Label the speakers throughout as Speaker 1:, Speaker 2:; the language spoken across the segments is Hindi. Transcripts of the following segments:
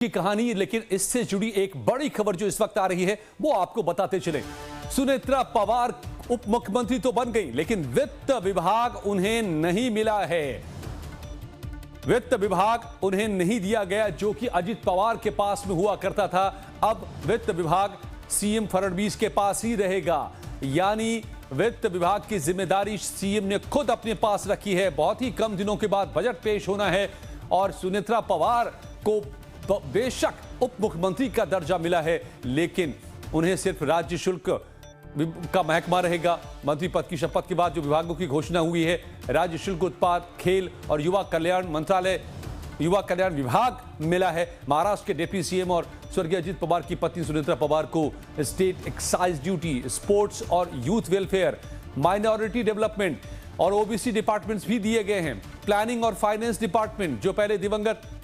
Speaker 1: की कहानी, लेकिन इससे जुड़ी एक बड़ी खबर जो इस वक्त आ रही है वो आपको बताते चले। सुनेत्रा पवार उप मुख्यमंत्री तो बन गई, लेकिन वित्त विभाग उन्हें नहीं मिला है। वित्त विभाग उन्हें नहीं दिया गया जो कि अजित पवार के पास में हुआ करता था। अब वित्त विभाग सीएम फडणवीस के पास ही रहेगा, यानी वित्त विभाग की जिम्मेदारी सीएम ने खुद अपने पास रखी है। बहुत ही कम दिनों के बाद बजट पेश होना है और सुनेत्रा पवार को बेशक उप मुख्यमंत्री का दर्जा मिला है, लेकिन उन्हें सिर्फ राज्य शुल्क का महकमा रहेगा। मंत्री पद की शपथ के बाद जो विभागों की घोषणा हुई है, राज्य शुल्क, उत्पाद, खेल और युवा कल्याण मंत्रालय, युवा कल्याण विभाग मिला है। महाराष्ट्र के डिप्टी सीएम और स्वर्गीय अजित पवार की पत्नी सुनेत्रा पवार को स्टेट एक्साइज ड्यूटी, स्पोर्ट्स और यूथ वेलफेयर, माइनॉरिटी डेवलपमेंट और ओबीसी डिपार्टमेंट्स भी दिए गए हैं। प्लानिंग और फाइनेंस डिपार्टमेंट जो पहले दिवंगत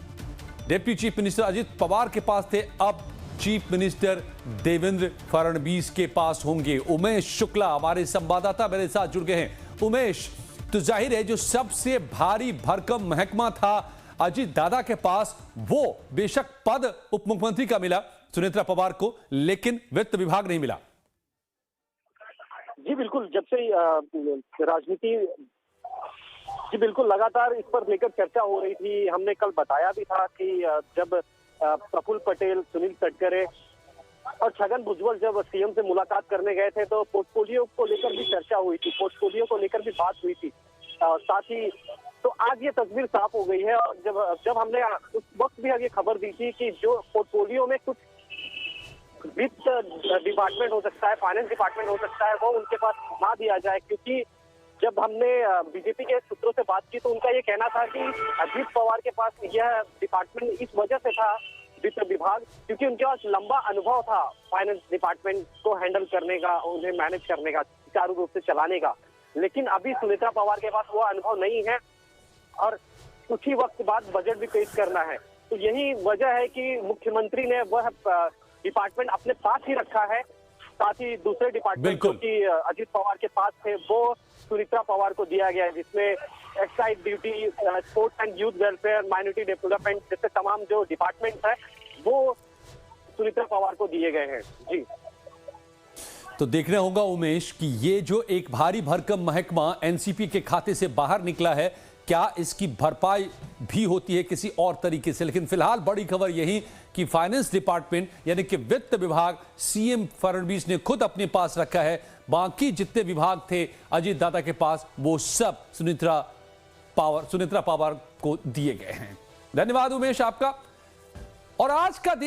Speaker 1: deputy chief minister Ajit Pawar के पास थे, अब चीफ मिनिस्टर देवेंद्र फडणवीस के पास होंगे। उमेश शुक्ला हमारे संवाददाता मेरे साथ जुड़ गए हैं। उमेश, तो जाहिर है जो सबसे भारी भरकम महकमा था अजित दादा के पास, वो बेशक पद उप मुख्यमंत्री का मिला सुनेत्रा पवार को, लेकिन वित्त विभाग नहीं मिला।
Speaker 2: जी बिल्कुल, जब से राजनीति जी बिल्कुल लगातार इस पर लेकर चर्चा हो रही थी। हमने कल बताया भी था कि जब प्रफुल्ल पटेल, सुनील तटकरे और छगन भुजबल जब सीएम से मुलाकात करने गए थे तो पोर्टफोलियो को लेकर भी चर्चा हुई थी, पोर्टफोलियो को लेकर भी बात हुई थी। साथ ही तो आज ये तस्वीर साफ हो गई है। और जब हमने उस वक्त भी ये खबर दी थी कि जो पोर्टफोलियो में कुछ वित्त डिपार्टमेंट हो सकता है, फाइनेंस डिपार्टमेंट हो सकता है, वो उनके पास ना दिया जाए, क्योंकि जब हमने बीजेपी के सूत्रों से बात की तो उनका ये कहना था कि अजित पवार के पास यह डिपार्टमेंट इस वजह से था, वित्त विभाग, क्योंकि उनके पास लंबा अनुभव था फाइनेंस डिपार्टमेंट को हैंडल करने का, उन्हें मैनेज करने का, सुचारू रूप से चलाने का। लेकिन अभी सुनेत्रा पवार के पास वो अनुभव नहीं है और कुछ ही वक्त बाद बजट भी पेश करना है। तो यही वजह है कि मुख्यमंत्री ने वह डिपार्टमेंट अपने पास ही रखा है। साथ ही दूसरे डिपार्टमेंट जो कि अजित पवार के पास थे वो सुनेत्रा पवार को दिया गया है, जिसमें excise duty, sports and youth welfare, minority development जैसे तमाम जो डिपार्टमेंट है वो सुनेत्रा पवार को दिए गए हैं। जी
Speaker 1: तो देखना होगा उमेश कि ये जो एक भारी भरकम महकमा एनसीपी के खाते से बाहर निकला है, क्या इसकी भरपाई भी होती है किसी और तरीके से। लेकिन फिलहाल बड़ी खबर यही कि फाइनेंस डिपार्टमेंट यानी कि वित्त विभाग सीएम फडणवीस ने खुद अपने पास रखा है। बाकी जितने विभाग थे अजित दादा के पास, वो सब सुनेत्रा पवार को दिए गए हैं। धन्यवाद उमेश आपका। और आज का दिन